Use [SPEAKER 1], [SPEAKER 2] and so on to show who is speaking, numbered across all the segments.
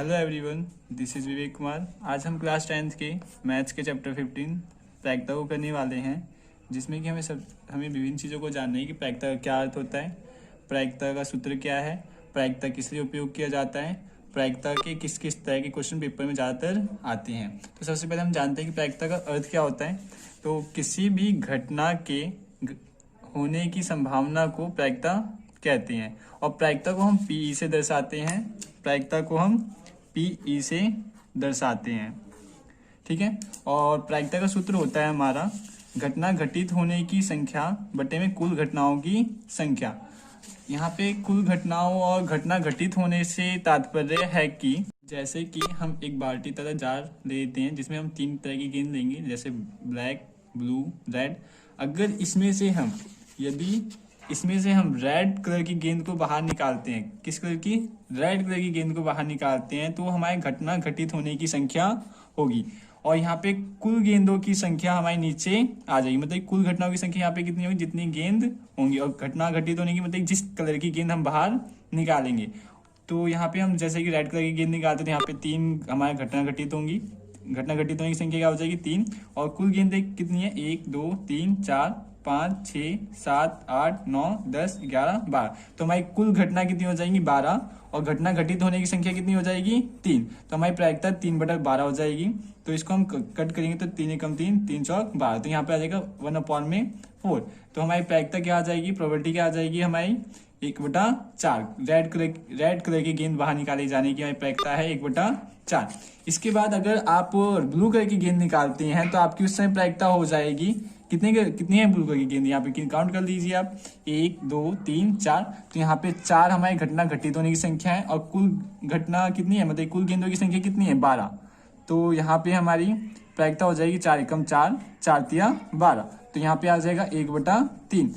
[SPEAKER 1] Hello everyone, this is Vivek Kumar. आज हम class 10th के मैथ्स के चैप्टर 15 प्रायिकता को करने वाले हैं, जिसमें कि हमें विभिन्न चीज़ों को जानना है कि प्रायिकता का क्या अर्थ होता है, प्रायिकता का सूत्र क्या है, प्रायिकता किस लिए उपयोग किया जाता है, प्रायिकता के किस किस तरह के क्वेश्चन पेपर में ज़्यादातर आते हैं। तो सबसे पहले हम जानते हैं कि प्रायिकता का अर्थ क्या होता है। तो किसी भी घटना के होने की संभावना को प्रायिकता कहते हैं, और प्रायिकता को हम पीई से दर्शाते हैं। प्रायिकता को हम पीई से दर्शाते हैं, ठीक है। और प्रायिकता का सूत्र होता है हमारा घटना घटित होने की संख्या बटे में कुल घटनाओं की संख्या। यहाँ पे कुल घटनाओं और घटना घटित होने से तात्पर्य है कि जैसे कि हम एक बाल्टी तथा जार लेते हैं, जिसमें हम 3 तरह की गेंद लेंगे, जैसे ब्लैक, ब्लू, रेड। अगर यदि इसमें से हम रेड कलर की गेंद को बाहर निकालते हैं, किस कलर की? रेड कलर की गेंद को बाहर निकालते हैं, तो हमारे घटना घटित होने की संख्या होगी। और यहाँ पे कुल गेंदों की संख्या हमारे नीचे आ जाएगी, मतलब कुल घटनाओं की संख्या यहाँ पे कितनी होगी? जितनी गेंद होंगी। और घटना घटित होने की मतलब जिस कलर की गेंद हम बाहर निकालेंगे। तो यहाँ पे हम जैसे कि रेड कलर की गेंद निकालते थे, यहाँ पे 3 हमारे घटना घटित होंगी। घटना घटित होने की संख्या क्या हो जाएगी? 3। और कुल गेंदें कितनी है? 1 2 3 4 5 6 7 8 9 10 11 12। तो हमारी कुल घटना कितनी हो जाएगी? 12। और घटना घटित होने की संख्या कितनी हो जाएगी? 3। तो हमारी प्रायिकता 3/12 हो जाएगी। तो इसको हम कट करेंगे तो 3 एकम 3, 3 चौक 12। तो यहाँ पे आ जाएगा 1/4। तो हमारी प्रायिकता क्या आ जाएगी? प्रोबेबिलिटी क्या आ जाएगी हमारी? 1/4। रेड कलर की गेंद बाहर निकाले जाने की हमारी प्रायिकता है 1/4। इसके बाद अगर आप ब्लू कलर की गेंद निकालते हैं तो आपकी उस समय प्रायिकता हो जाएगी कितनी है ब्लू कलर की गेंद? यहाँ पे काउंट कर लीजिए आप, 1 2 3 4। तो यहाँ पे 4 हमारी घटना घटित होने की संख्या है, और कुल घटना कितनी है, मतलब कुल गेंदों की संख्या कितनी है? 12। तो यहाँ पे हमारी प्रायिकता हो जाएगी 4 एकम 4, 4 तिया 12। तो यहाँ पे आ जाएगा 1/3।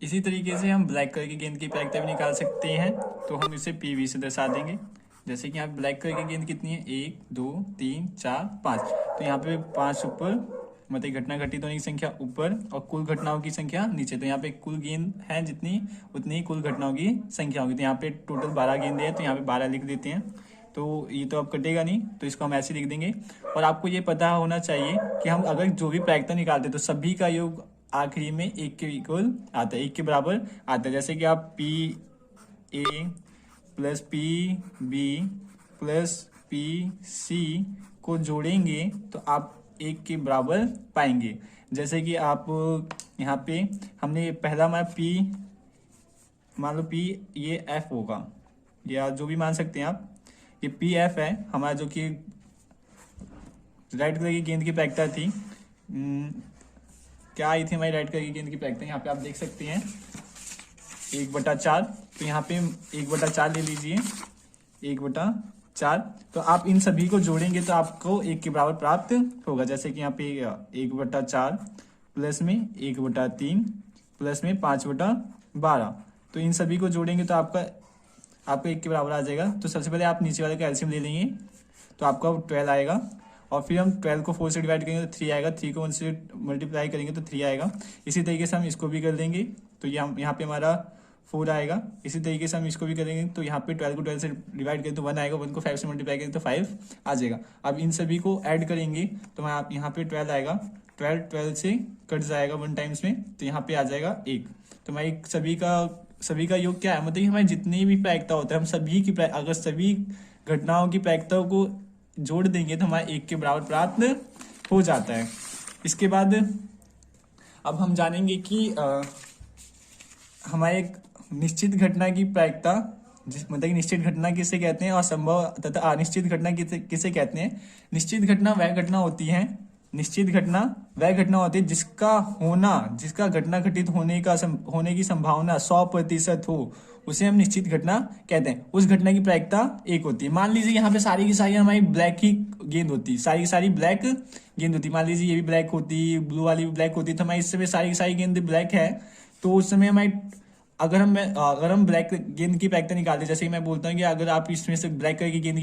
[SPEAKER 1] इसी तरीके से हम ब्लैक कलर की गेंद की प्रायिकता भी निकाल सकते हैं। तो हम इसे पीवी से दर्शा देंगे। जैसे कि यहाँ ब्लैक कलर की गेंद कितनी है? 1 2 3 4 5। तो यहाँ पे 5 ऊपर, मतलब घटना घटित होने की संख्या ऊपर और कुल घटनाओं की संख्या नीचे। तो यहाँ पे कुल गेंद है जितनी, उतनी ही कुल घटनाओं की संख्या होगी। तो यहाँ पे टोटल 12 गेंदे हैं, तो यहाँ पे 12 लिख देते हैं। तो ये तो अब कटेगा नहीं, तो इसको हम ऐसे लिख देंगे। और आपको ये पता होना चाहिए कि हम अगर जो भी प्रायिकता निकालते हैं तो सभी का योग आखिरी में 1 के इक्वल आता है, 1 के बराबर आता है। जैसे कि आप PA plus PB plus PC को जोड़ेंगे तो आप 1 के बराबर पाएंगे। जैसे कि आप यहाँ पे हमने पहला हमारा P, मान लो P ये F होगा, या जो भी मान सकते हैं आप। ये PF है हमारा, जो कि रेड कलर की गेंद की प्रायिकता थी। क्या आई थी हमारी रेड कलर की गेंद की प्रायिकता? यहाँ पे आप देख सकते हैं 1/4। तो यहाँ पे 1/4 ले लीजिए, 1/4। तो आप इन सभी को जोड़ेंगे तो आपको 1 के बराबर प्राप्त होगा। जैसे कि यहाँ पे 1/4 प्लस में 1/3 प्लस में 5/12। तो इन सभी को जोड़ेंगे तो आपको 1 के बराबर आ जाएगा। तो सबसे पहले आप नीचे वाले का एलसीएम ले लेंगे, तो आपका 12 आएगा। और फिर हम 12 को 4 से डिवाइड करेंगे तो 3 आएगा। 3 को 1 से मल्टीप्लाई करेंगे तो 3 आएगा। इसी तरीके से हम इसको भी कर देंगे, तो यहाँ पे हमारा 4 आएगा। इसी तरीके से हम इसको भी करेंगे, तो यहाँ पे 12 को 12 से डिवाइड करें तो 1 आएगा। 1 को 5 से मल्टीप्लाई करें तो 5 आ जाएगा। अब इन सभी को ऐड करेंगे तो आप यहाँ पे 12 आएगा। 12 से कट जाएगा 1 टाइम्स में, तो यहाँ पे आ जाएगा 1। तो हमारी सभी का योग क्या है? मतलब हमारी जितनी भी प्रायिकता होता है, हम सभी की अगर सभी घटनाओं की प्रायिकताओं को जोड़ देंगे तो हमारा 1 के बराबर प्राप्त हो जाता है। इसके बाद अब हम जानेंगे कि हमारे एक निश्चित घटना की प्रायिकता, मतलब निश्चित घटना किसे कहते हैं, और संभव तथा अनिश्चित घटना किसे कहते हैं। निश्चित घटना वह घटना होती है जिसका घटना घटित होने की संभावना 100% हो, उसे हम निश्चित घटना कहते हैं। उस घटना की प्रायिकता 1 होती है। मान लीजिए यहाँ पे सारी की सारी हमारी ब्लैक ही गेंद होती, सारी की सारी ब्लैक गेंद होती। मान लीजिए ये भी ब्लैक होती, ब्लू वाली भी ब्लैक होती, तो हमारी इस समय सारी की सारी गेंद ब्लैक है। तो उस समय हमारी अगर हम ब्लैक गेंद की प्रायिकता निकालते, जैसे कि मैं बोलता हूँ कि अगर आप इसमें से ब्लैक कलर की गेंद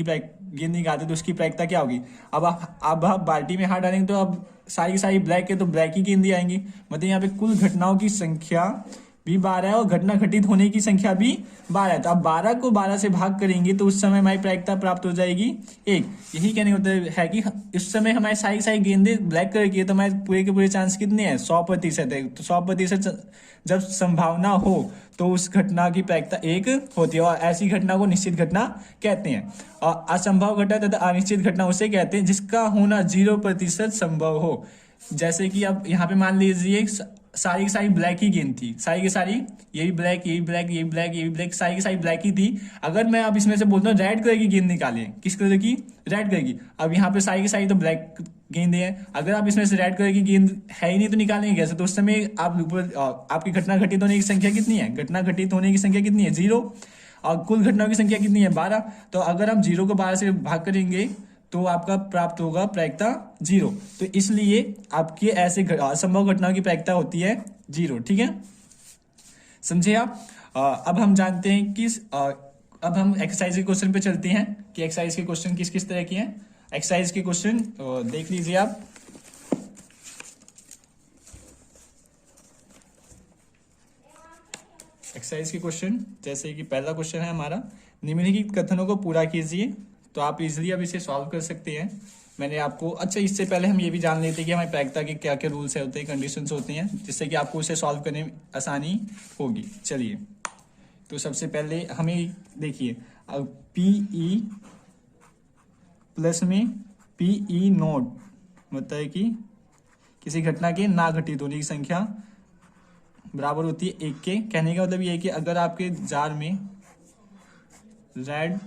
[SPEAKER 1] निकालते तो उसकी प्रायिकता क्या होगी? अब आप बाल्टी में हाथ डालेंगे तो अब सारी की सारी ब्लैक है, तो ब्लैक ही गेंद ही आएंगी। मतलब यहाँ पे कुल घटनाओं की संख्या भी 12 है और घटना घटित होने की संख्या भी 12 है। तो अब 12 को 12 से भाग करेंगे तो उस समय हमारी प्रायिकता प्राप्त हो जाएगी 1। यही कहने होता है कि इस समय हमारे सारी सारी गेंदें ब्लैक कलर की है, तो हमारे पूरे के पूरे चांस कितने हैं, 100% है। तो 100% जब संभावना हो तो उस घटना की प्रायिकता 1 होती है, और ऐसी घटना को निश्चित घटना कहते हैं। और असंभव घटना तथा अनिश्चित घटना उसे कहते हैं जिसका होना 0% संभव हो। जैसे कि अब यहाँ पे मान लीजिए सारी की सारी ब्लैक ही गेंद थी, सारी की सारी, ये भी ब्लैक, ये भी ब्लैक, ये भी ब्लैक, ये भी ब्लैक, सारी की सारी ब्लैक ही थी। अगर मैं अब इसमें से बोलता हूँ रेड कलर की गेंद निकालें, किस कलर की, रेड कलर की। अब यहाँ पे सारी की सारी तो ब्लैक गेंदें हैं, अगर आप इसमें से रेड कलर की गेंद है ही नहीं तो निकालेंगे कैसे। तो उस समय आप ऊपर आपकी घटना घटित होने की संख्या कितनी है, घटना घटित होने की संख्या कितनी है, 0, और कुल घटनाओं की संख्या कितनी है, 12। तो अगर हम 0 को 12 से भाग करेंगे तो आपका प्राप्त होगा प्रायिकता 0। तो इसलिए आपकी ऐसे असंभव घटनाओं की प्रायिकता होती है 0। ठीक है, समझे आप। अब हम जानते हैं कि अब हम एक्सरसाइज के क्वेश्चन पे चलते हैं कि एक्सरसाइज के क्वेश्चन किस किस तरह के हैं। एक्सरसाइज के क्वेश्चन देख लीजिए आप। एक्सरसाइज के क्वेश्चन, जैसे कि पहला क्वेश्चन है हमारा, निम्नलिखित कथनों को पूरा कीजिए। तो आप इजीली अब इसे सॉल्व कर सकते हैं। मैंने आपको, अच्छा इससे पहले हम ये भी जान लेते हैं कि हमारी प्रायिकता के क्या क्या रूल्स होते हैं, कंडीशंस होते हैं, जिससे कि आपको इसे सॉल्व करने में आसानी होगी। चलिए, तो सबसे पहले हमें देखिए, अब PE प्लस में PE नोट मतलब है कि किसी घटना के ना घटित होने की संख्या बराबर होती है 1 के। कहने का मतलब ये है कि अगर आपके जार में रेड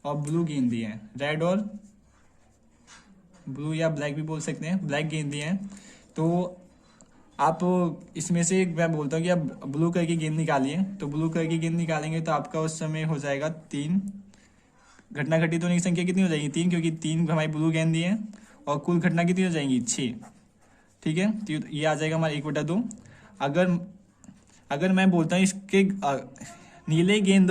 [SPEAKER 1] और ब्लू गेंदें हैं, रेड और ब्लू या ब्लैक भी बोल सकते हैं, ब्लैक गेंदें हैं, तो आप इसमें से मैं बोलता हूँ कि आप ब्लू कलर की गेंद निकालिए। तो ब्लू कलर की गेंद निकालेंगे तो आपका उस समय हो जाएगा 3। घटना घटित होने की संख्या कितनी हो जाएगी, 3, क्योंकि 3 हमारी ब्लू गेंदें हैं, और कुल घटना कितनी हो जाएंगी, 6। ठीक है, तो ये आ जाएगा हमारा 1/2। अगर मैं बोलता हूँ इसके नीले गेंद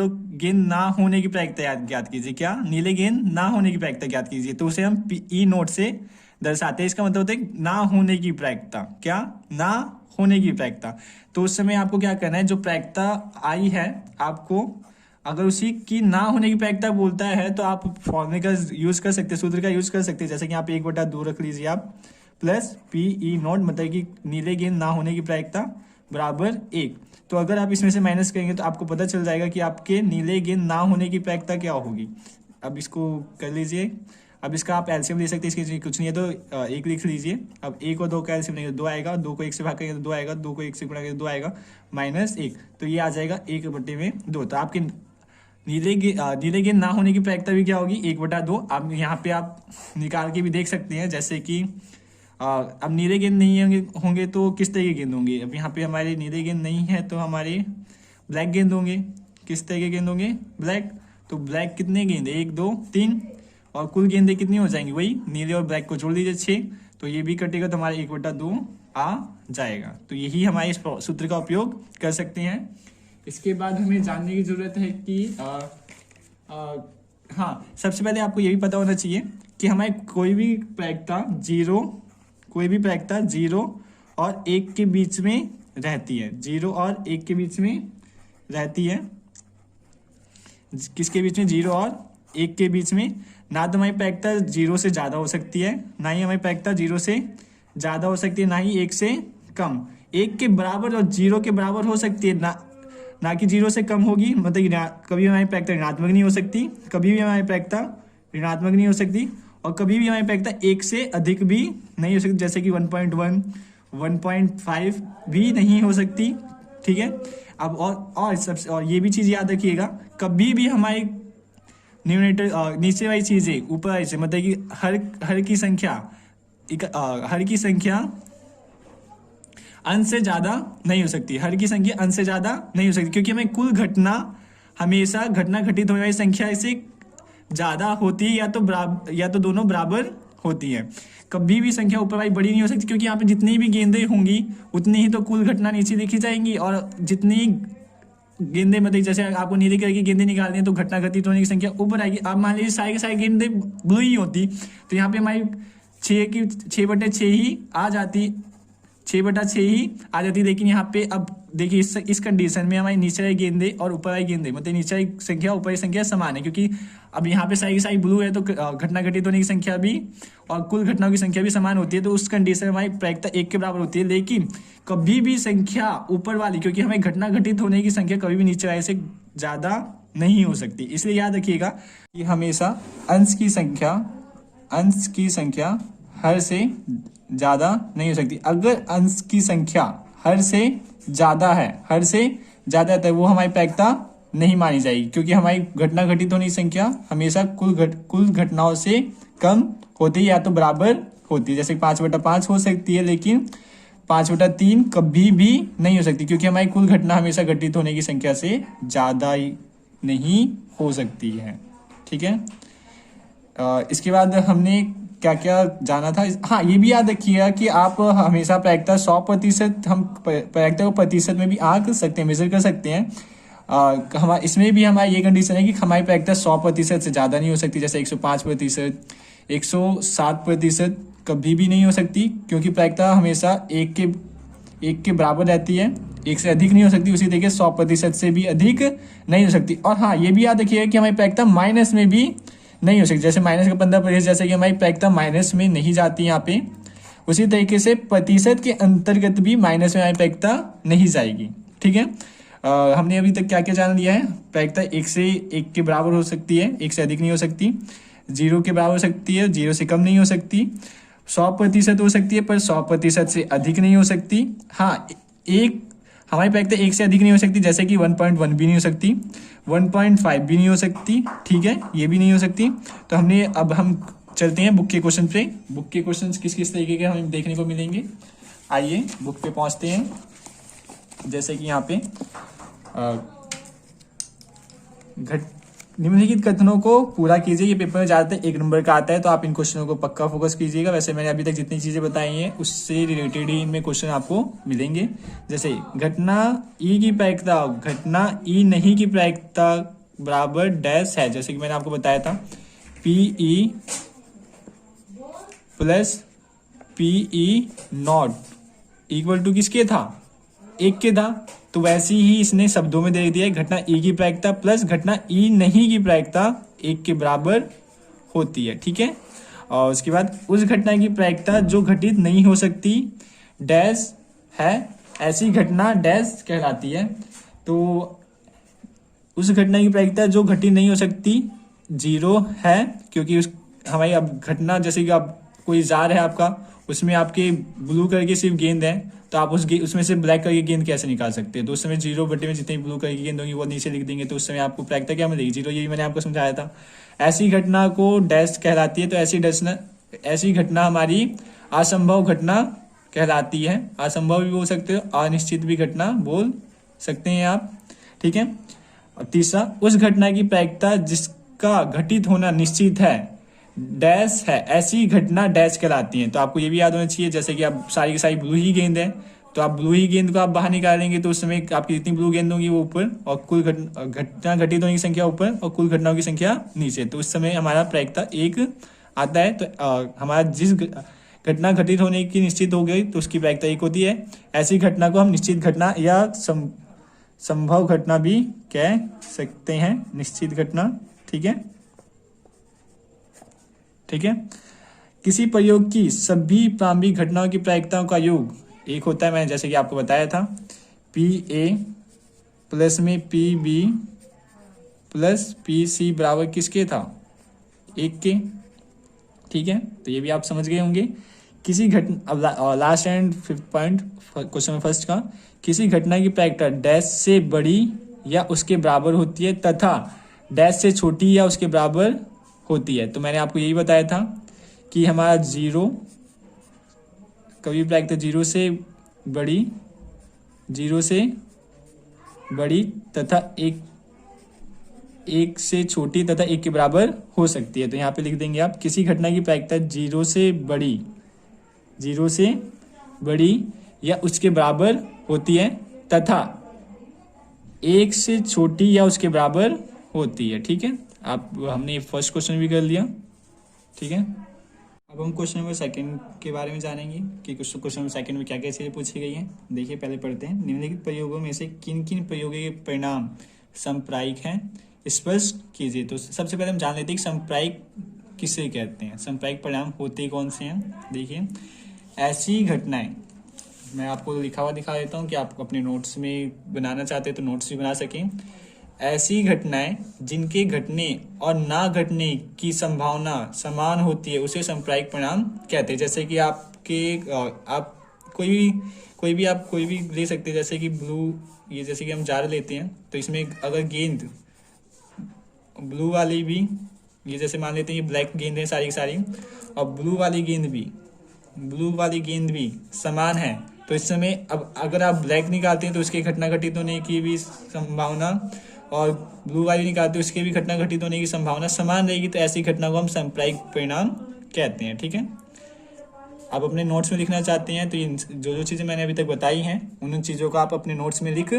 [SPEAKER 1] ना होने की प्रायिकता ज्ञात कीजिए। क्या, नीले गेंद ना होने की प्रायिकता ज्ञात कीजिए, तो उसे हम PE नोट से दर्शाते हैं। इसका मतलब होता है ना होने की प्रायिकता। क्या, ना होने की प्रायिकता। तो उस समय आपको क्या करना है, जो प्रायिकता आई है आपको, अगर उसी की ना होने की प्रायिकता बोलता है तो आप फॉर्मूले का यूज कर सकते हैं, सूत्र का यूज कर सकते हैं। जैसे कि यहाँ पे 1/2 रख लीजिए आप, प्लस PE नोट मतलब कि नीले गेंद ना होने की प्रायिकता बराबर 1। तो अगर आप इसमें से माइनस करेंगे तो आपको पता चल जाएगा कि आपके नीले गेंद ना होने की प्रायिकता क्या होगी। अब इसको कर लीजिए। अब इसका आप एलसीएम ले सकते हैं, इसकी कुछ नहीं है तो 1 लिख लीजिए। अब 1 और 2 का एलसीएम लेंगे 2 आएगा, 2 को 1 से भाग करेंगे तो 2 आएगा, 2 को 1 से गुणा करेंगे तो 2 आएगा, -1। तो ये आ जाएगा 1/2। तो आपके नीले गेंद ना होने की प्रायिकता भी क्या होगी, 1/2। आप यहाँ पे आप निकाल के भी देख सकते हैं। जैसे कि अब नीले गेंद नहीं होंगे तो किस तरह के गेंद होंगे। अब यहाँ पे हमारे नीले गेंद नहीं है तो हमारे ब्लैक गेंद होंगे। किस तरह के गेंद होंगे, ब्लैक। तो ब्लैक कितने गेंद, 1 2 3, और कुल गेंदें कितनी हो जाएंगी, वही नीले और ब्लैक को जोड़ लीजिए 6। तो ये भी कटेगा तो हमारा 1/2 आ जाएगा। तो यही हमारे इस सूत्र का उपयोग कर सकते हैं। इसके बाद हमें जानने की जरूरत है कि हाँ, सबसे पहले आपको ये भी पता होना चाहिए कि हमारे कोई भी प्रायिकता 0 और 1 के बीच में रहती है। 0 और 1 के बीच में रहती है। किसके बीच में, 0 और 1 के बीच में। ना तो हमारी प्रायिकता 0 से ज़्यादा हो सकती है, ना ही हमारी प्रायिकता 0 से ज़्यादा हो सकती है, ना ही 1 से कम। 1 के बराबर और 0 के बराबर हो सकती है, ना कि 0 से कम होगी। मतलब कि कभी हमारी प्रायिकता ऋणात्मक नहीं हो सकती, कभी भी हमारी प्रायिकता ऋणात्मक नहीं हो सकती, और कभी भी हमारी प्रायिकता 1 से अधिक भी नहीं हो सकती। जैसे कि 1.1 1.5 भी नहीं हो सकती। ठीक है, अब और ये भी चीज़ याद रखिएगा, कभी भी हमारी न्यूमरेटर नीचे वाली चीज़ें ऊपर वाली से, मतलब कि हर की संख्या अंश से ज़्यादा नहीं हो सकती। हर की संख्या अंश से ज़्यादा नहीं हो सकती, क्योंकि हमें कुल घटना हमेशा घटना घटित होने वाली संख्या से ज़्यादा होती है, या तो दोनों बराबर होती है। कभी भी संख्या ऊपर वाली बड़ी नहीं हो सकती, क्योंकि यहाँ पे जितनी भी गेंदें होंगी उतनी ही तो कुल घटना नीचे लिखी जाएंगी, और जितनी गेंदें, मतलब जैसे आपको नीले कलर की गेंदें निकालनी है तो घटना घटित होने की संख्या ऊपर आएगी। अब मान लीजिए सारी की सारी गेंदें ब्लू ही होती तो यहाँ पे हमारी 6/6 ही आ जाती। 6/6 ही आ जाती है। लेकिन यहाँ पे अब देखिए इस कंडीशन में हमारी नीचे वाली गेंदे और ऊपर वाली गेंदे मतलब नीचे वाली संख्या ऊपर की संख्या समान है, क्योंकि अब यहाँ पे सारी की सारी ब्लू है तो घटना घटित होने की संख्या भी और कुल घटनाओं की संख्या भी समान होती है। तो उस कंडीशन में हमारी प्रायिकता 1 के बराबर होती है। लेकिन कभी भी संख्या ऊपर वाली, क्योंकि हमें घटना घटित होने की संख्या कभी भी नीचे वाले से ज़्यादा नहीं हो सकती, इसलिए याद रखिएगा कि हमेशा अंश की संख्या हर से ज़्यादा नहीं हो सकती। अगर अंश की संख्या हर से ज़्यादा है तो वो हमारी प्रायिकता नहीं मानी जाएगी, क्योंकि हमारी घटना घटित होने की संख्या हमेशा कुल घटनाओं से कम होती है या तो बराबर होती है। जैसे 5/5 हो सकती है, लेकिन 5/3 कभी भी नहीं हो सकती, क्योंकि हमारी कुल घटना हमेशा घटित होने की संख्या से ज़्यादा ही नहीं हो सकती है। ठीक है, इसके बाद हमने क्या क्या जाना था। हाँ, ये भी याद रखिएगा कि आप हमेशा प्रायिकता 100%, हम प्रायिकता को प्रतिशत में भी आंक सकते हैं, मेजर कर सकते हैं। हमारे इसमें भी हमारी ये कंडीशन है कि हमारी प्रायिकता 100% से ज़्यादा नहीं हो सकती। जैसे 105%, 107% कभी भी नहीं हो सकती, क्योंकि प्रायिकता हमेशा एक के बराबर रहती है, 1 से अधिक नहीं हो सकती। उसी तरीके 100% से भी अधिक नहीं हो सकती। और हाँ, ये भी याद रखिएगा कि हमारी प्रायिकता माइनस में भी नहीं हो सकती। जैसे माइनस का 15%, जैसे कि हमारी प्रायिकता माइनस में नहीं जाती यहाँ पे, उसी तरीके से प्रतिशत के अंतर्गत भी माइनस में हमारी प्रायिकता नहीं जाएगी। ठीक है, हमने अभी तक क्या क्या जान लिया है। प्रायिकता 1 के बराबर हो सकती है, 1 से अधिक नहीं हो सकती, 0 के बराबर हो सकती है, 0 से कम नहीं हो सकती, 100% हो सकती है पर 100% से अधिक नहीं हो सकती। हाँ, हमारी प्रायिकता 1 से अधिक नहीं हो सकती, जैसे कि 1.1 भी नहीं हो सकती, 1.5 भी नहीं हो सकती। ठीक है, ये भी नहीं हो सकती। तो अब हम चलते हैं बुक के क्वेश्चन पे। बुक के क्वेश्चन किस किस तरीके के हमें देखने को मिलेंगे, आइए बुक पे पहुंचते हैं। जैसे कि यहाँ पे निम्नलिखित कथनों को पूरा कीजिए। ये पेपर में ज्यादातर 1 नंबर का आता है, तो आप इन क्वेश्चनों को पक्का फोकस कीजिएगा। वैसे मैंने अभी तक जितनी चीजें बताई हैं उससे रिलेटेड ही इनमें क्वेश्चन आपको मिलेंगे। जैसे घटना ई की प्रायिकता घटना ई नहीं की प्रायिकता बराबर डैश है। जैसे कि मैंने आपको बताया था PE plus PE not equal to किसके था, 1 के था। तो वैसे ही इसने शब्दों में दे दिया है घटना ई की प्रायिकता प्लस घटना ई नहीं की प्रायिकता 1 के बराबर होती है। ठीक है, और उसके बाद उस घटना की प्रायिकता जो घटित नहीं हो सकती डैश है, ऐसी घटना डैश कहलाती है। तो उस घटना की प्रायिकता जो घटित नहीं हो सकती 0 है, क्योंकि हमारी अब घटना, जैसे कि अब कोई जार है आपका, उसमें आपके ब्लू कलर की सिर्फ गेंद है, तो आप उसमें से ब्लैक कलर की गेंद कैसे निकाल सकते हैं। तो उस समय 0 में जितनी ब्लू कलर की गेंद होंगी वो नीचे लिख देंगे, तो उस समय आपको प्रायिकता क्या मिलेगी, 0। यही मैंने आपको समझाया था। ऐसी घटना को डैश कहलाती है। तो ऐसी घटना हमारी असंभव घटना कहलाती है। असंभव भी बोल सकते हो, अनिश्चित भी घटना बोल सकते हैं आप। ठीक है, और तीसरा, उस घटना की प्रायिकता जिसका घटित होना निश्चित है डैश है, ऐसी घटना डैश कहलाती है। तो आपको ये भी याद होना चाहिए, जैसे कि आप सारी की सारी ब्लू ही गेंद है, तो आप ब्लू ही गेंद को आप बाहर निकालेंगे तो उस समय आपकी जितनी ब्लू गेंद होंगी वो ऊपर, और कुल घटना घटित होने की संख्या ऊपर और कुल घटनाओं की संख्या नीचे। तो उस समय हमारा प्रायिकता 1 आता है। तो हमारा जिस घटना घटित होने की निश्चित हो गई तो उसकी प्रायिकता 1 होती है। ऐसी घटना को हम निश्चित घटना या संभव घटना भी कह सकते हैं, निश्चित घटना। ठीक है, ठीक है। किसी प्रयोग की सभी प्रारंभिक घटनाओं की प्रायिकताओं का योग 1 होता है। मैंने जैसे कि आपको बताया था PA प्लस में PB प्लस PC बराबर किसके था, 1 के। ठीक है, तो ये भी आप समझ गए होंगे। किसी घटना, अब last and 5th point question में फर्स्ट का, किसी घटना की प्रायिकता डैश से बड़ी या उसके बराबर होती है तथा डैश से छोटी या उसके बराबर होती है। तो मैंने आपको यही बताया था कि हमारा 0 कभी प्रायिकता 0 से बड़ी तथा 1 से छोटी तथा 1 के बराबर हो सकती है। तो यहाँ पे लिख देंगे आप, किसी घटना की प्रायिकता 0 से बड़ी या उसके बराबर होती है तथा 1 से छोटी या उसके बराबर होती है। ठीक है, हमने फर्स्ट क्वेश्चन भी कर लिया। ठीक है। अब हम क्वेश्चन नंबर सेकंड के बारे में जानेंगे कि क्वेश्चन नंबर सेकंड में क्या क्या चीज़ें पूछी गई हैं। देखिए पहले पढ़ते हैं। निम्नलिखित प्रयोगों में से किन किन प्रयोगों के परिणाम सांप्रायिक हैं, स्पष्ट कीजिए। तो सबसे पहले हम जान लेते हैं कि सांप्रायिक किसे कहते हैं, सांप्रायिक परिणाम होते कौन से हैं। देखिए ऐसी घटनाएं, मैं आपको लिखा हुआ दिखा देता हूँ कि आप अपने नोट्स में बनाना चाहते हैं तो नोट्स भी बना सकें। ऐसी घटनाएं जिनके घटने और ना घटने की संभावना समान होती है उसे सांप्रायिक परिणाम कहते हैं। जैसे कि आप कोई भी ले सकते हैं, जैसे कि ब्लू, ये जैसे कि हम जार लेते हैं तो इसमें अगर गेंद ब्लू वाली भी, ये जैसे मान लेते हैं ये ब्लैक गेंद है सारी की सारी, और ब्लू वाली गेंद भी समान है, तो इस समय अब अगर आप ब्लैक निकालते हैं तो उसके घटना घटित होने की भी संभावना, और ब्लू वाली निकालते हैं उसके भी घटना घटित होने की संभावना समान रहेगी। तो ऐसी घटना को हम सांप्रायिक परिणाम कहते हैं। ठीक है, आप अपने नोट्स में लिखना चाहते हैं तो जो चीज़ें मैंने अभी तक बताई हैं उन चीज़ों को आप अपने नोट्स में लिख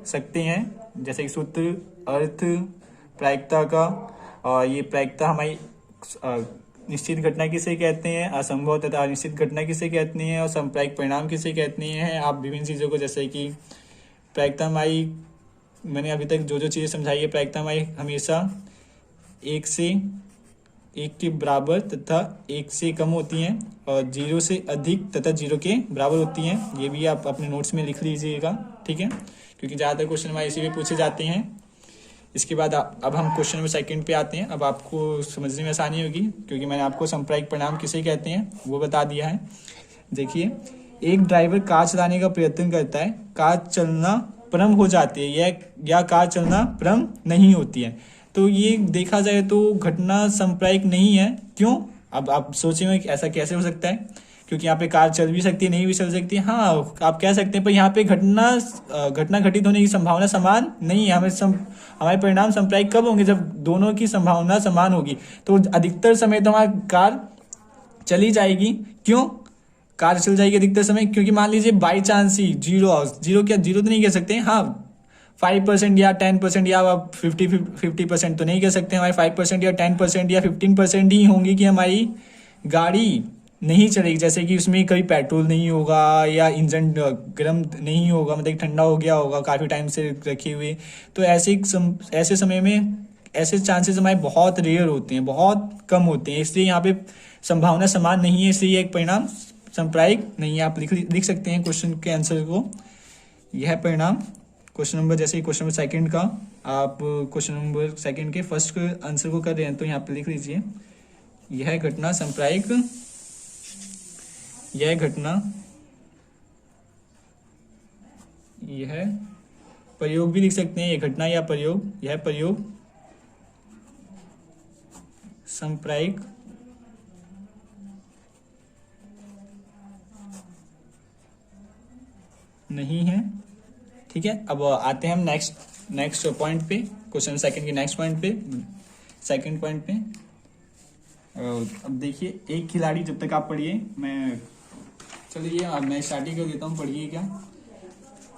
[SPEAKER 1] सकते हैं। जैसे कि सूत्र, अर्थ, प्रायिकता का, और ये प्रायिकता हमारी निश्चित घटना किसे कहते हैं, असंभव तथा अनिश्चित घटना किसे कहते हैं, और सांप्रायिक परिणाम किसे कहते हैं। आप विभिन्न चीज़ों को, जैसे कि प्रायिकता हमारी, मैंने अभी तक जो चीज़ें समझाई है, प्रायिकता हमारी हमेशा 1 के बराबर तथा 1 से कम होती हैं, और 0 से अधिक तथा 0 के बराबर होती हैं। ये भी आप अपने नोट्स में लिख लीजिएगा। ठीक है, क्योंकि ज़्यादातर क्वेश्चन हमारे इसी में पूछे जाते हैं। इसके बाद अब हम क्वेश्चन नंबर सेकंड पे आते हैं। अब आपको समझने में आसानी होगी क्योंकि मैंने आपको सांप्रायिक परिणाम किसे कहते हैं वो बता दिया है। देखिए, एक ड्राइवर कार चलाने का प्रयत्न करता है, कार चलना प्रारंभ हो जाती है या कार चलना प्रारंभ नहीं होती है। तो ये देखा जाए तो घटना सांप्रायिक नहीं है। क्यों? अब आप सोचेंगे कि ऐसा कैसे हो सकता है, क्योंकि यहाँ पे कार चल भी सकती है, नहीं भी चल सकती है। हाँ, आप कह सकते हैं, पर यहाँ पे घटना घटित होने की संभावना समान नहीं है। हमारे परिणाम सांप्रायिक कब होंगे? जब दोनों की संभावना समान होगी। तो अधिकतर समय तो हमारी कार चली जाएगी। क्यों कार चल जाएगी अधिकतर समय? क्योंकि मान लीजिए बाई चांस ही जीरो तो नहीं कह सकते, हाँ 5% या 10% या 50% तो नहीं कह सकते, हमारे 5% या 10% या 15% ही होंगी कि हमारी गाड़ी नहीं चलेगी। जैसे कि उसमें कभी पेट्रोल नहीं होगा या इंजन गर्म नहीं होगा, मतलब ठंडा हो गया होगा काफ़ी टाइम से रखे हुए। तो ऐसे समय में ऐसे चांसेस हमारे बहुत रेयर होते हैं, बहुत कम होते हैं। इसलिए यहाँ पे संभावना समान नहीं है, इसलिए एक परिणाम सांप्रायिक नहीं है। आप लिख सकते हैं क्वेश्चन के आंसर को। यह परिणाम क्वेश्चन नंबर, जैसे क्वेश्चन नंबर सेकंड का, आप क्वेश्चन नंबर सेकंड के फर्स्ट आंसर को कर रहे हैं तो यहाँ पे लिख लीजिए, यह घटना सांप्रायिक, यह प्रयोग भी लिख सकते हैं, यह घटना या प्रयोग, यह प्रयोग सांप्रायिक नहीं है। ठीक है, अब आते हैं हम नेक्स्ट पॉइंट पे, क्वेश्चन सेकंड के नेक्स्ट पॉइंट पे, सेकंड पॉइंट पे। अब देखिए, एक खिलाड़ी, जब तक आप पढ़िए, चलिए अब मैं स्टार्टिंग कर देता हूँ, पढ़िए क्या।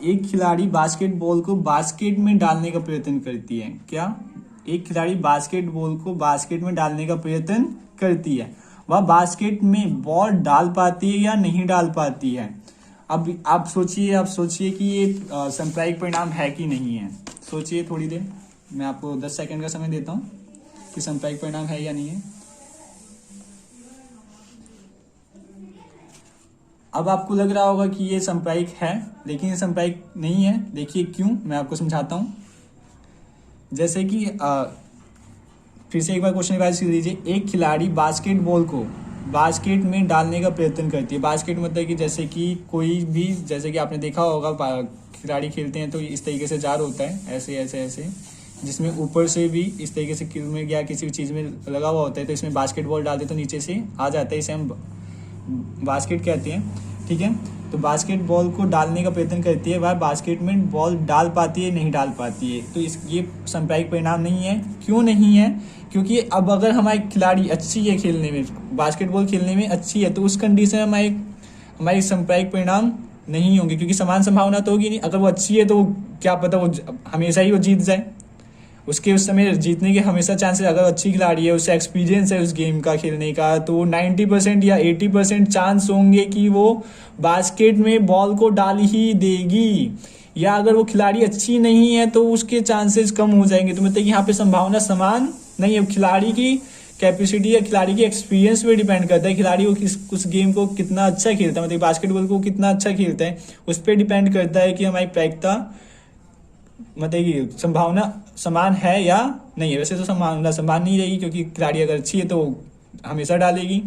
[SPEAKER 1] एक खिलाड़ी बास्केटबॉल को बास्केट में डालने का प्रयत्न करती है। क्या? एक खिलाड़ी बास्केटबॉल को बास्केट में डालने का प्रयत्न करती है। वह बास्केट में बॉल डाल पाती है या नहीं डाल पाती है? अब आप सोचिए कि ये सांप्रायिक परिणाम है कि नहीं है। सोचिए थोड़ी देर, मैं आपको 10 सेकंड का समय देता हूँ कि सांप्रायिक परिणाम है या नहीं है। अब आपको लग रहा होगा कि ये सांप्रायिक है, लेकिन ये सांप्रायिक नहीं है। देखिए क्यों, मैं आपको समझाता हूँ। जैसे कि फिर से एक बार क्वेश्चन रिवाइज कर लीजिए। एक खिलाड़ी बास्केटबॉल को बास्केट में डालने का प्रयत्न करती है। बास्केट मतलब कि जैसे कि कोई भी, जैसे कि आपने देखा होगा खिलाड़ी खेलते हैं तो इस तरीके से जार होता है, ऐसे ऐसे ऐसे, जिसमें ऊपर से भी इस तरीके से किल में या किसी भी चीज़ में लगा हुआ होता है। तो इसमें बास्केटबॉल डालते तो नीचे से आ जाता है, इसे हम बास्केट कहते हैं। ठीक है, तो बास्केटबॉल को डालने का प्रयत्न करती है, वह बास्केट में बॉल डाल पाती है नहीं डाल पाती है। तो ये सांप्रायिक परिणाम नहीं है। क्यों नहीं है? क्योंकि अब अगर हमारी खिलाड़ी अच्छी है खेलने में, बास्केटबॉल खेलने में अच्छी है, तो उस कंडीशन में हमारी सांप्रायिक परिणाम नहीं होंगे, क्योंकि समान संभावना तो होगी नहीं। अगर वो अच्छी है तो क्या पता वो हमेशा ही वो जीत जाए, उसके उस समय जीतने के हमेशा चांसेस, अगर अच्छी खिलाड़ी है, उसे एक्सपीरियंस है उस गेम का खेलने का, तो 90% या 80% चांस होंगे कि वो बास्केट में बॉल को डाल ही देगी। या अगर वो खिलाड़ी अच्छी नहीं है तो उसके चांसेस कम हो जाएंगे। तो मतलब यहाँ पे संभावना समान नहीं है। खिलाड़ी की कैपेसिटी या खिलाड़ी की एक्सपीरियंस पे डिपेंड करता है, खिलाड़ी को किस उस गेम को कितना अच्छा खेलता है, मतलब बास्केटबॉल को कितना अच्छा खेलता है, उस पर डिपेंड करता है कि हमारी प्रायिकता, मतलब कि संभावना समान है या नहीं है। वैसे तो संभावना समान नहीं रहेगी, क्योंकि खिलाड़ी अगर अच्छी है तो हमेशा डालेगी,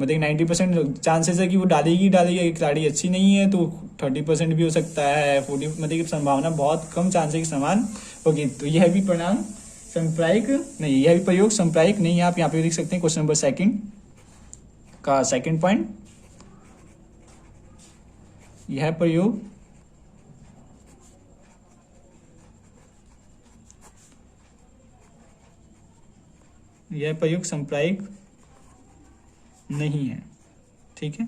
[SPEAKER 1] मतलब 90% चांसेस है कि वो डालेगी डालेगी। अगर खिलाड़ी अच्छी नहीं है तो 30% भी हो सकता है, 40, मतलब कि संभावना बहुत कम चांस है कि समान होगी। तो यह भी परिणाम संप्रायिक नहीं, यह भी प्रयोग संप्रायिक नहीं है। आप यहाँ पे लिख सकते हैं क्वेश्चन नंबर सेकंड का सेकंड पॉइंट, यह प्रयोग संप्रायिक नहीं है। ठीक है,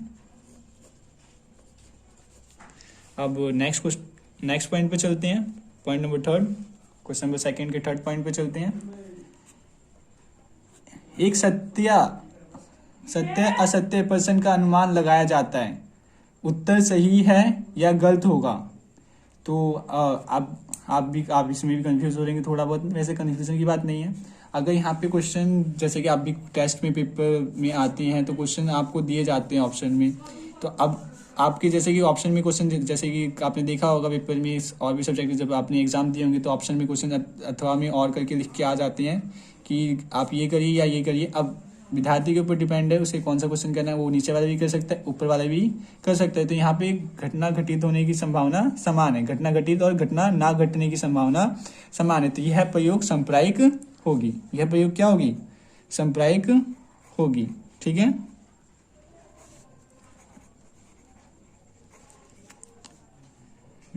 [SPEAKER 1] अब नेक्स्ट पॉइंट पे चलते हैं। Point number third, question number second के थर्ड पॉइंट पे चलते हैं। एक सत्य असत्य प्रश्न का अनुमान लगाया जाता है, उत्तर सही है या गलत होगा। तो आप इसमें भी कंफ्यूज हो रहेंगे थोड़ा बहुत। वैसे कंफ्यूजन की बात नहीं है। अगर यहाँ पे क्वेश्चन, जैसे कि आप भी टेस्ट में पेपर में आते हैं तो क्वेश्चन आपको दिए जाते हैं ऑप्शन में, तो अब आपके जैसे कि ऑप्शन में क्वेश्चन, जैसे कि आपने देखा होगा पेपर में और भी सब्जेक्ट जब आपने एग्जाम दिए होंगे तो ऑप्शन में क्वेश्चन अथवा में और करके लिख के आ जाते हैं कि आप ये करिए या ये करिए। अब विद्यार्थी के ऊपर डिपेंड है उसे कौन सा क्वेश्चन करना है, वो नीचे वाला भी कर सकता है, ऊपर वाला भी कर सकता है। तो यहाँ पे घटना घटित होने की संभावना समान है, घटना घटित और घटना ना घटने की संभावना समान है। तो यह प्रयोग संप्रायिक होगी, यह प्रयोग क्या होगी, संप्रायिक होगी। ठीक है,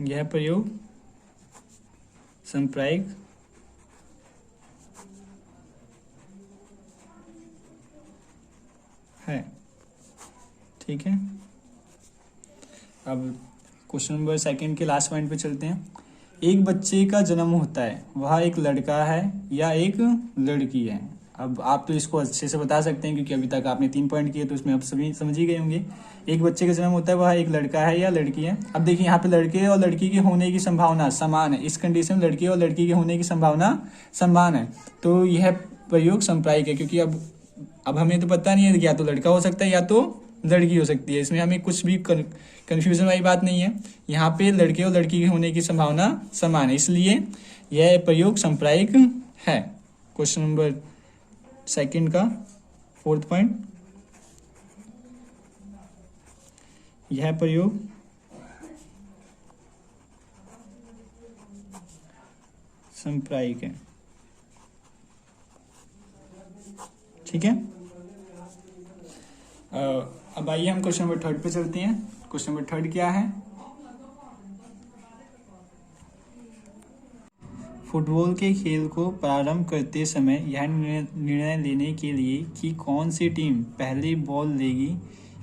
[SPEAKER 1] यह प्रयोग संप्रायिक है। ठीक है, अब क्वेश्चन नंबर सेकंड के लास्ट पॉइंट पे चलते हैं। एक बच्चे का जन्म होता है, वह एक लड़का है या एक लड़की है। अब आप तो इसको अच्छे से बता सकते हैं क्योंकि अभी तक आपने 3 पॉइंट किए, तो इसमें आप सभी समझ ही गए होंगे। एक बच्चे का जन्म होता है, वह एक लड़का है या लड़की है। अब देखिए यहाँ पे लड़के और लड़की के होने की संभावना समान है। इस कंडीशन में लड़के और लड़की के होने की संभावना समान है, तो यह प्रयोग संप्रायिक है। क्योंकि अब हमें तो पता नहीं है, या तो लड़का हो सकता है या तो लड़की हो सकती है। इसमें हमें कुछ भी कंफ्यूजन वाली बात नहीं है। यहाँ पे लड़के और लड़की के होने की संभावना समान है, इसलिए यह प्रयोग संप्रायिक है। क्वेश्चन नंबर सेकंड का फोर्थ पॉइंट, यह प्रयोग संप्रायिक है। ठीक है, अब आइए हम क्वेश्चन नंबर थर्ड पे चलते हैं। क्वेश्चन नंबर थर्ड क्या है, फुटबॉल के खेल को प्रारंभ करते समय यह निर्णय लेने के लिए कि कौन सी टीम पहले बॉल लेगी,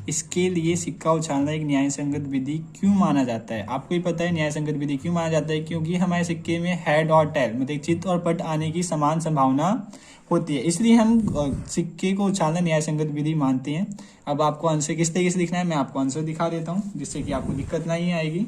[SPEAKER 1] इसके लिए सिक्का उछालना एक न्याय संगत विधि क्यों माना जाता है। आपको ही पता है न्याय संगत विधि क्यों माना जाता है, क्योंकि हमारे सिक्के में हेड और टेल, मतलब चित और पट आने की समान संभावना होती है, इसलिए हम सिक्के को उछालना न्याय संगत विधि मानते हैं। अब आपको आंसर किस तरीके से लिखना है, मैं आपको आंसर दिखा देता हूँ जिससे कि आपको दिक्कत नहीं आएगी।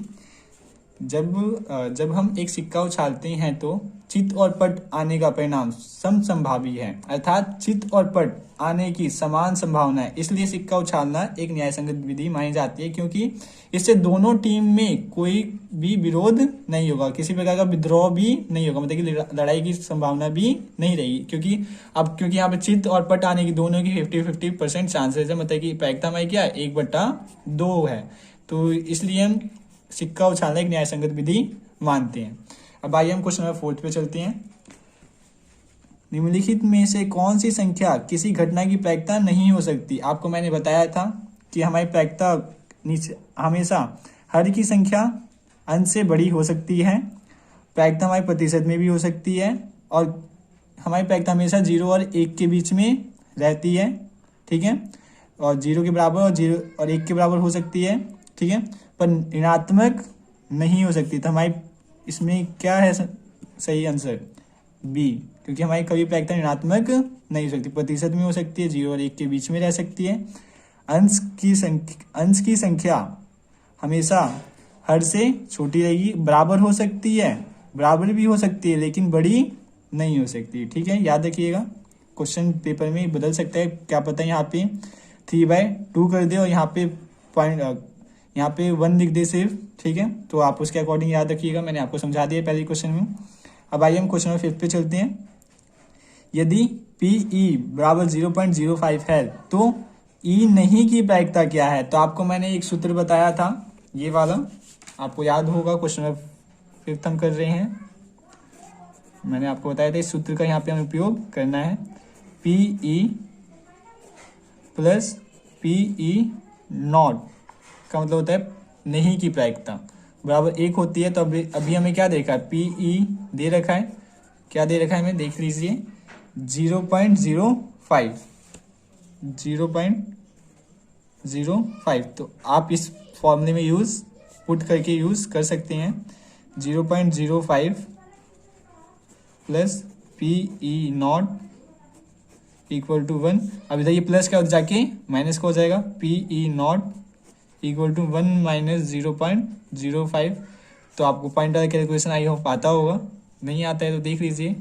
[SPEAKER 1] जब हम एक सिक्का उछालते हैं तो चित और पट आने का परिणाम समसंभावी है, अर्थात चित और पट आने की समान संभावना है, इसलिए सिक्का उछालना एक न्यायसंगत विधि मानी जाती है। क्योंकि इससे दोनों टीम में कोई भी विरोध नहीं होगा, किसी प्रकार का विद्रोह भी नहीं होगा, मतलब कि लड़ाई की संभावना भी नहीं रहेगी। क्योंकि यहाँ पे चित और पट आने की दोनों की 50-50% चांसेस है, मतलब कि प्रायिकता में क्या 1/2 है। तो इसलिए हम सिक्का उछालना एक न्यायसंगत विधि मानते हैं। अब आइए हम क्वेश्चन नंबर 4 पे चलते हैं। निम्नलिखित में से कौन सी संख्या किसी घटना की प्रायिकता नहीं हो सकती। आपको मैंने बताया था कि हमारी प्रायिकता हमेशा हर की संख्या अंश से बड़ी हो सकती है, प्रायिकता हमारी प्रतिशत में भी हो सकती है, और हमारी प्रायिकता हमेशा 0 और 1 के बीच में रहती है। ठीक है, और 0 के बराबर और 0 और 1 के बराबर हो सकती है। ठीक है, पर ऋणात्मक नहीं हो सकती। तो हमारी इसमें क्या है सही आंसर, बी, क्योंकि हमारी कभी प्रायिकता ऋणात्मक नहीं हो सकती, प्रतिशत में हो सकती है, 0 और 1 के बीच में रह सकती है। अंश की संख्या हमेशा हर से छोटी रहेगी, बराबर हो सकती है, बराबर भी हो सकती है, लेकिन बड़ी नहीं हो सकती। ठीक है, याद रखिएगा, क्वेश्चन पेपर में बदल सकता है, क्या पता यहाँ पे 3/2 कर दे और यहाँ पे पॉइंट, यहाँ पे 1 लिख दे सिर्फ। ठीक है, तो आप उसके अकॉर्डिंग याद रखिएगा, मैंने आपको समझा दिया पहले क्वेश्चन में। अब आइए हम क्वेश्चन नंबर 5 पे चलते हैं। यदि PE बराबर 0.05 है तो E नहीं की प्रायिकता क्या है? तो आपको मैंने एक सूत्र बताया था, ये वाला आपको याद होगा, क्वेश्चन नंबर 5 हम कर रहे हैं। मैंने आपको बताया था इस सूत्र का यहाँ पे हमें उपयोग करना है। PE प्लस PE नॉट का मतलब होता है नहीं की प्रायिकता बराबर 1 होती है। तो अभी हमें क्या देखा है, PE दे रखा है, क्या दे रखा है हमें देख लीजिए, 0.05, 0.05। तो आप इस फॉर्मूले में पुट करके यूज कर सकते हैं। 0.05 plus PE not equal to 1। अब इधर ये प्लस का जाके माइनस का हो जाएगा, PE not equal to 1 minus 0.05। तो आपको पॉइंट वाला कैलकुलेशन आई होप आता होगा, नहीं आता है तो देख लीजिए।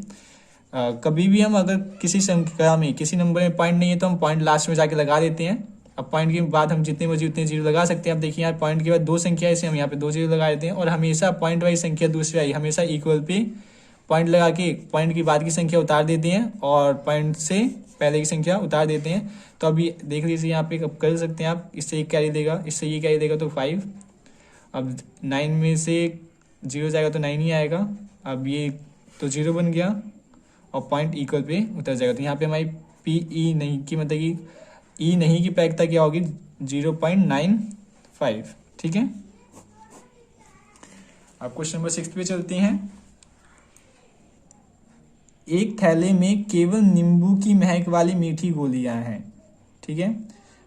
[SPEAKER 1] कभी भी हम अगर किसी संख्या में, किसी नंबर में पॉइंट नहीं है तो हम पॉइंट लास्ट में जाके लगा देते हैं। अब पॉइंट के बाद हम जितने मर्जी उतने जीरो लगा सकते हैं। अब देखिए यहाँ पॉइंट के बाद 2 संख्या है, इसे हम यहाँ पे 2 जीरो लगा देते हैं, और हमेशा पॉइंट वाइज संख्या दूसरी आई हमेशा इक्वल पे पॉइंट लगा के पॉइंट की बाद की संख्या उतार देते हैं और पॉइंट से पहले की संख्या उतार देते हैं। तो अभी देख लीजिए यहाँ पे कब कर सकते हैं आप, इससे एक कैरी देगा, इससे ये कैरी देगा तो 5। अब 9 में से 0 जाएगा तो 9 ही आएगा। अब ये तो 0 बन गया और पॉइंट इक्वल पे उतर जाएगा। तो यहाँ पे हमारी PE नहीं की मतलब कि E नहीं की प्रायिकता क्या होगी, 0.95। ठीक है, अब क्वेश्चन नंबर 6 पे चलते हैं। एक थैले में केवल नींबू की महक वाली मीठी गोलियां हैं। ठीक है,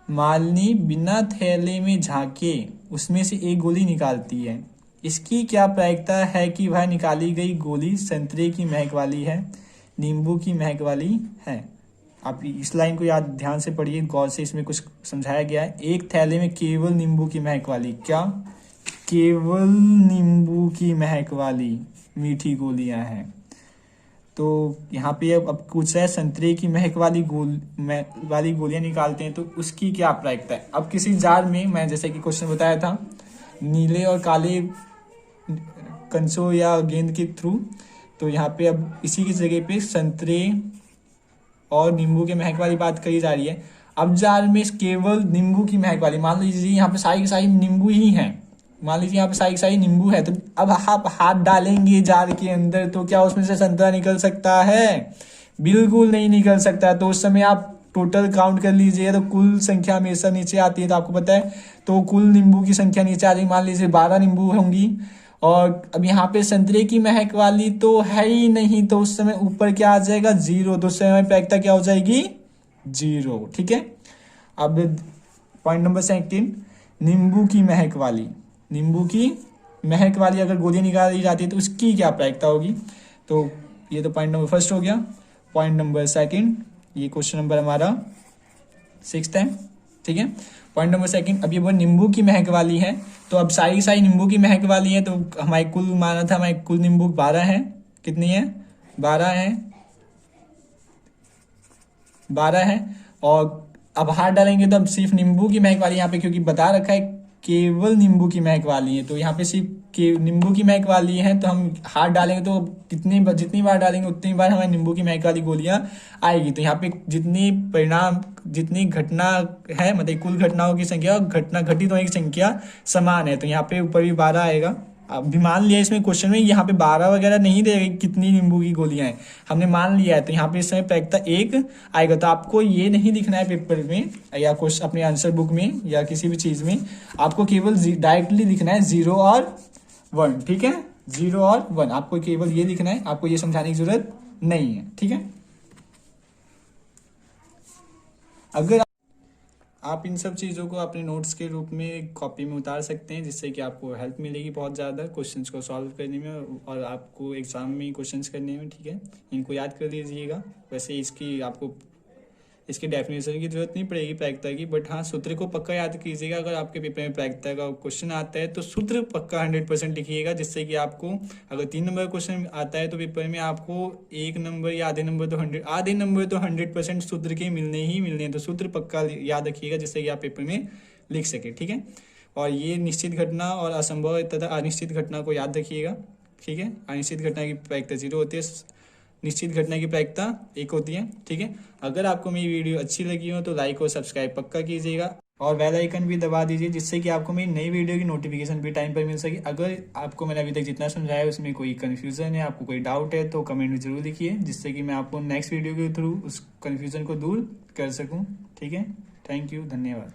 [SPEAKER 1] मालिनी बिना थैले में झांके उसमें से एक गोली निकालती है। इसकी क्या प्रायिकता है कि वह निकाली गई गोली संतरे की महक वाली है, नींबू की महक वाली है? आप इस लाइन को याद ध्यान से पढ़िए, गौर से, इसमें कुछ समझाया गया है। एक थैले में केवल नींबू की महक वाली, क्या केवल नींबू की महक वाली मीठी गोलियां हैं। तो यहाँ पे अब पूछ रहा है संतरे की महक वाली गोलियां निकालते हैं तो उसकी क्या प्रायिकता है। अब किसी जार में, मैं जैसे कि क्वेश्चन बताया था, नीले और काले कंचों या गेंद के थ्रू, तो यहाँ पे अब इसी की जगह पे संतरे और नींबू के महक वाली बात करी जा रही है। अब जार में केवल नींबू की महक वाली, मान लीजिए यहाँ पे सारी की सारी नींबू ही है, मान लीजिए यहाँ पे सारी की सारी नींबू है, तो अब आप हाथ डालेंगे जार के अंदर तो क्या उसमें से संतरा निकल सकता है? बिल्कुल नहीं निकल सकता। तो उस समय आप टोटल काउंट कर लीजिए तो कुल संख्या हमेशा नीचे आती है, तो आपको पता है, तो कुल नींबू की संख्या नीचे आ जाएगी। मान लीजिए 12 नींबू होंगी और अब यहाँ पे संतरे की महक वाली तो है ही नहीं, तो उस समय ऊपर क्या आ जाएगा, 0। तो उस समय प्रायिकता क्या हो जाएगी, 0। ठीक है, अब पॉइंट नंबर 2, नींबू की महक वाली, नींबू की महक वाली अगर गोली निकाली जाती है तो उसकी क्या प्रायिकता होगी। तो ये तो पॉइंट नंबर 1 हो गया। पॉइंट नंबर 2, ये क्वेश्चन नंबर हमारा 6 है। ठीक है, पॉइंट नंबर 2, अब ये वो नींबू की महक वाली है, तो अब सारी सारी नींबू की महक वाली है, तो हमारे कुल माना था, हमारे कुल नींबू 12 है। कितनी है, 12 है, 12 है। और अब हाथ डालेंगे तो अब सिर्फ नींबू की महक वाली, यहाँ पे क्योंकि बता रखा है केवल नींबू की महक वाली है, तो यहाँ पे सिर्फ नींबू की महक वाली है, तो हम हाथ डालेंगे तो जितनी बार डालेंगे उतनी बार हमारे नींबू की महक वाली गोलियां आएगी। तो यहाँ पे जितनी घटना है, मतलब कुल घटनाओं की संख्या और घटना घटित होने की संख्या समान है, तो यहाँ पे ऊपर भी 12 आएगा। अभी मान लिया इसमें क्वेश्चन में यहाँ पे 12 वगैरह नहीं दे कितनी नींबू की गोलियां हैं, हमने मान लिया है, तो यहाँ पे इस समय प्रायिकता 1 आएगा। तो आपको ये नहीं लिखना है पेपर में या कुछ अपने आंसर बुक में या किसी भी चीज में, आपको केवल डायरेक्टली लिखना है 0 और 1। ठीक है, 0 और 1 आपको केवल ये लिखना है, आपको ये समझाने की जरूरत नहीं है। ठीक है, आप इन सब चीज़ों को अपने नोट्स के रूप में कॉपी में उतार सकते हैं, जिससे कि आपको हेल्प मिलेगी बहुत ज़्यादा क्वेश्चंस को सॉल्व करने में और आपको एग्ज़ाम में क्वेश्चंस करने में। ठीक है, इनको याद कर लीजिएगा। वैसे इसकी डेफिनेशन की जरूरत नहीं पड़ेगी प्रायिकता की, बट हाँ सूत्र को पक्का याद कीजिएगा। अगर आपके पेपर में प्रायिकता का क्वेश्चन आता है तो सूत्र पक्का 100% लिखिएगा, जिससे कि आपको अगर 3 नंबर क्वेश्चन आता है तो पेपर में आपको 1 नंबर या आधे नंबर तो 100% सूत्र के मिलने ही मिलने हैं। तो सूत्र पक्का याद रखिएगा, जिससे कि आप पेपर में लिख सके। ठीक है, और ये निश्चित घटना और असंभव तथा अनिश्चित घटना को याद रखिएगा। ठीक है, अनिश्चित घटना की प्रायिकता 0 होती है, निश्चित घटना की प्रायिकता 1 होती है। ठीक है, अगर आपको मेरी वीडियो अच्छी लगी हो तो लाइक और सब्सक्राइब पक्का कीजिएगा और बेल आइकन भी दबा दीजिए, जिससे कि आपको मेरी नई वीडियो की नोटिफिकेशन भी टाइम पर मिल सके। अगर आपको मैंने अभी तक जितना समझाया उसमें कोई कन्फ्यूजन है, आपको कोई डाउट है, तो कमेंट में जरूर लिखिए, जिससे कि मैं आपको नेक्स्ट वीडियो के थ्रू उस कन्फ्यूजन को दूर कर सकूँ। ठीक है, थैंक यू, धन्यवाद।